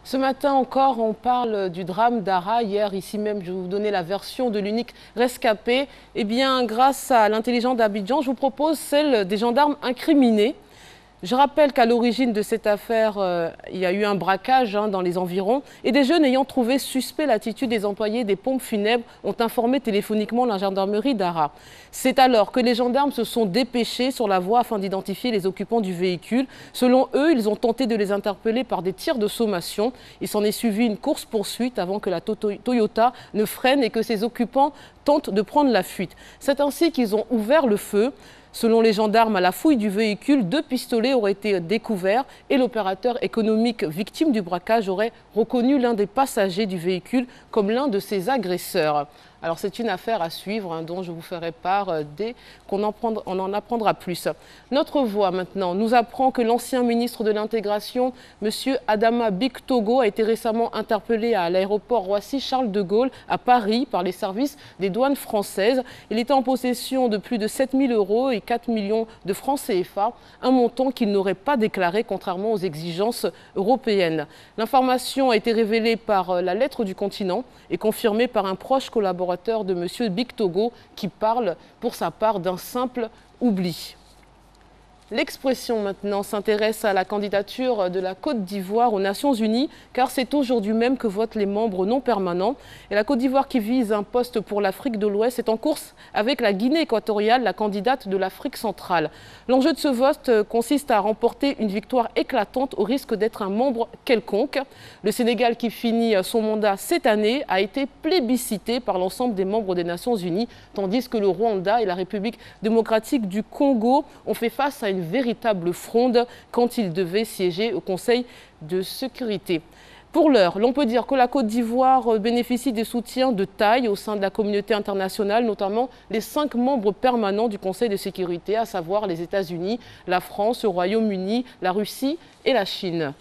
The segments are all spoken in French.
Ce matin encore, on parle du drame d'Ara. Hier, ici même, je vais vous donner la version de l'unique rescapé. Eh bien, grâce à l'intelligence d'Abidjan, je vous propose celle des gendarmes incriminés. Je rappelle qu'à l'origine de cette affaire, il y a eu un braquage dans les environs et des jeunes ayant trouvé suspect l'attitude des employés des pompes funèbres ont informé téléphoniquement la gendarmerie d'Ara. C'est alors que les gendarmes se sont dépêchés sur la voie afin d'identifier les occupants du véhicule. Selon eux, ils ont tenté de les interpeller par des tirs de sommation. Il s'en est suivi une course-poursuite avant que la Toyota ne freine et que ses occupants tentent de prendre la fuite. C'est ainsi qu'ils ont ouvert le feu. Selon les gendarmes, à la fouille du véhicule, 2 pistolets auraient été découverts et l'opérateur économique victime du braquage aurait reconnu l'un des passagers du véhicule comme l'un de ses agresseurs. Alors c'est une affaire à suivre dont je vous ferai part dès qu'on en apprendra plus. Notre voix maintenant nous apprend que l'ancien ministre de l'Intégration, M. Adama Bictogo, a été récemment interpellé à l'aéroport Roissy-Charles de Gaulle à Paris par les services des douanes françaises. Il était en possession de plus de 7 000 € et 4 millions de francs CFA, un montant qu'il n'aurait pas déclaré contrairement aux exigences européennes. L'information a été révélée par la Lettre du Continent et confirmée par un proche collaborateur de M. Bictogo qui parle pour sa part d'un simple oubli. L'Expression maintenant s'intéresse à la candidature de la Côte d'Ivoire aux Nations Unies car c'est aujourd'hui même que votent les membres non permanents. Et la Côte d'Ivoire qui vise un poste pour l'Afrique de l'Ouest est en course avec la Guinée équatoriale, la candidate de l'Afrique centrale. L'enjeu de ce vote consiste à remporter une victoire éclatante au risque d'être un membre quelconque. Le Sénégal qui finit son mandat cette année a été plébiscité par l'ensemble des membres des Nations Unies tandis que le Rwanda et la République démocratique du Congo ont fait face à une véritable fronde quand il devait siéger au Conseil de sécurité. Pour l'heure, l'on peut dire que la Côte d'Ivoire bénéficie des soutiens de taille au sein de la communauté internationale, notamment les 5 membres permanents du Conseil de sécurité, à savoir les États-Unis, la France, le Royaume-Uni, la Russie et la Chine.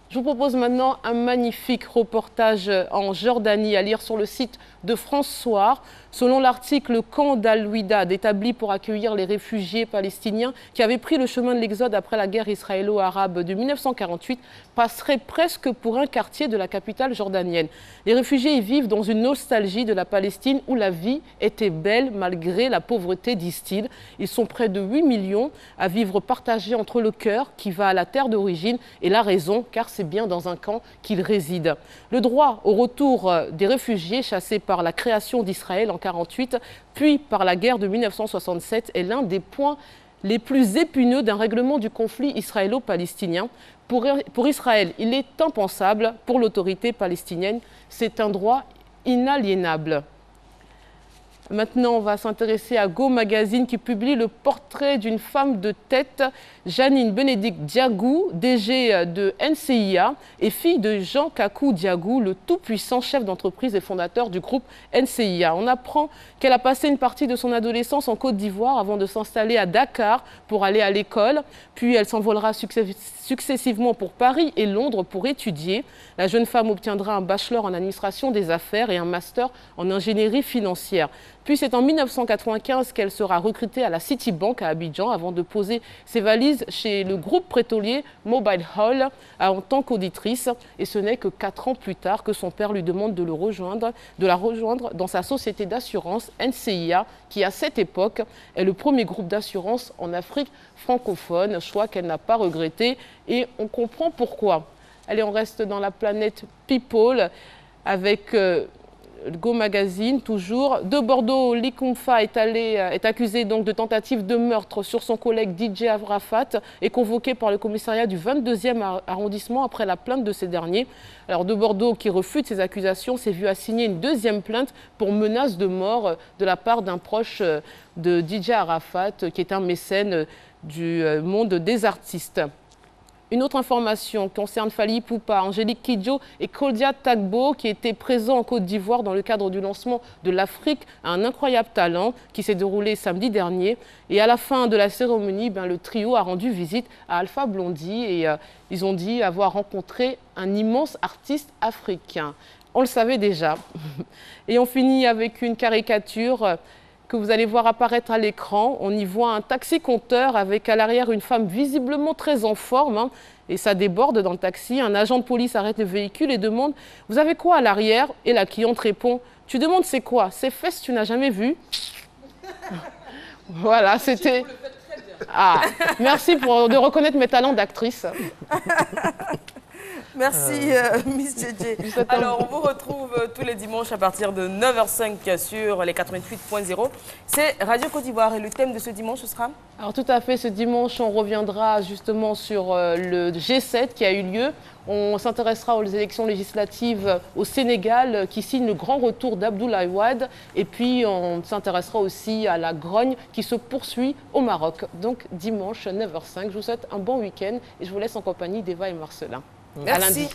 Je vous propose maintenant un magnifique reportage en Jordanie à lire sur le site de France Soir. Selon l'article, le camp d'Al-Ouidad, établi pour accueillir les réfugiés palestiniens qui avaient pris le chemin de l'exode après la guerre israélo-arabe de 1948, passerait presque pour un quartier de la capitale jordanienne. Les réfugiés y vivent dans une nostalgie de la Palestine où la vie était belle malgré la pauvreté, disent-ils. Ils sont près de 8 millions à vivre partagés entre le cœur qui va à la terre d'origine et la raison, car c'est bien dans un camp qu'ils résident. Le droit au retour des réfugiés chassés par la création d'Israël en 1948, puis par la guerre de 1967, est l'un des points les plus épineux d'un règlement du conflit israélo-palestinien. Pour Israël, il est impensable. Pour l'autorité palestinienne, c'est un droit inaliénable. Maintenant, on va s'intéresser à Go Magazine qui publie le portrait d'une femme de tête, Janine Bénédicte Diagou, DG de NCIA et fille de Jean Kakou Diagou, le tout-puissant chef d'entreprise et fondateur du groupe NCIA. On apprend qu'elle a passé une partie de son adolescence en Côte d'Ivoire avant de s'installer à Dakar pour aller à l'école. Puis elle s'envolera successivement pour Paris et Londres pour étudier. La jeune femme obtiendra un bachelor en administration des affaires et un master en ingénierie financière. Puis c'est en 1995 qu'elle sera recrutée à la Citibank à Abidjan avant de poser ses valises chez le groupe pétrolier Mobile Hall en tant qu'auditrice. Et ce n'est que 4 ans plus tard que son père lui demande de la rejoindre dans sa société d'assurance NCIA qui à cette époque est le premier groupe d'assurance en Afrique francophone, choix qu'elle n'a pas regretté et on comprend pourquoi. Allez, on reste dans la planète People avec Go Magazine, toujours. De Bordeaux, Likumfa est accusé donc de tentative de meurtre sur son collègue DJ Arafat et convoqué par le commissariat du 22e arrondissement après la plainte de ces derniers. Alors de Bordeaux, qui refute ces accusations, s'est vu assigner une 2e plainte pour menace de mort de la part d'un proche de DJ Arafat, qui est un mécène du monde des artistes. Une autre information concerne Fally Ipupa, Angélique Kidjo et Claudia Tagbo qui étaient présents en Côte d'Ivoire dans le cadre du lancement de l'Afrique à un incroyable talent qui s'est déroulé samedi dernier. Et à la fin de la cérémonie, le trio a rendu visite à Alpha Blondy et ils ont dit avoir rencontré un immense artiste africain. On le savait déjà. Et on finit avec une caricature que vous allez voir apparaître à l'écran. On y voit un taxi-compteur avec à l'arrière une femme visiblement très en forme, hein, et ça déborde dans le taxi. Un agent de police arrête le véhicule et demande « Vous avez quoi à l'arrière ?» Et la cliente répond « Tu demandes c'est quoi? Ces fesses tu n'as jamais vu ?» Voilà, c'était... Ah, merci de reconnaître mes talents d'actrice. Merci, Miss JJ. Alors, on vous retrouve tous les dimanches à partir de 9h05 sur les 88.0. C'est Radio Côte d'Ivoire et le thème de ce dimanche, ce sera? Alors, tout à fait, ce dimanche, on reviendra justement sur le G7 qui a eu lieu. On s'intéressera aux élections législatives au Sénégal qui signe le grand retour d'Abdoulaye Wade. Et puis, on s'intéressera aussi à la grogne qui se poursuit au Maroc. Donc, dimanche 9h05, je vous souhaite un bon week-end et je vous laisse en compagnie d'Eva et Marcelin. Merci.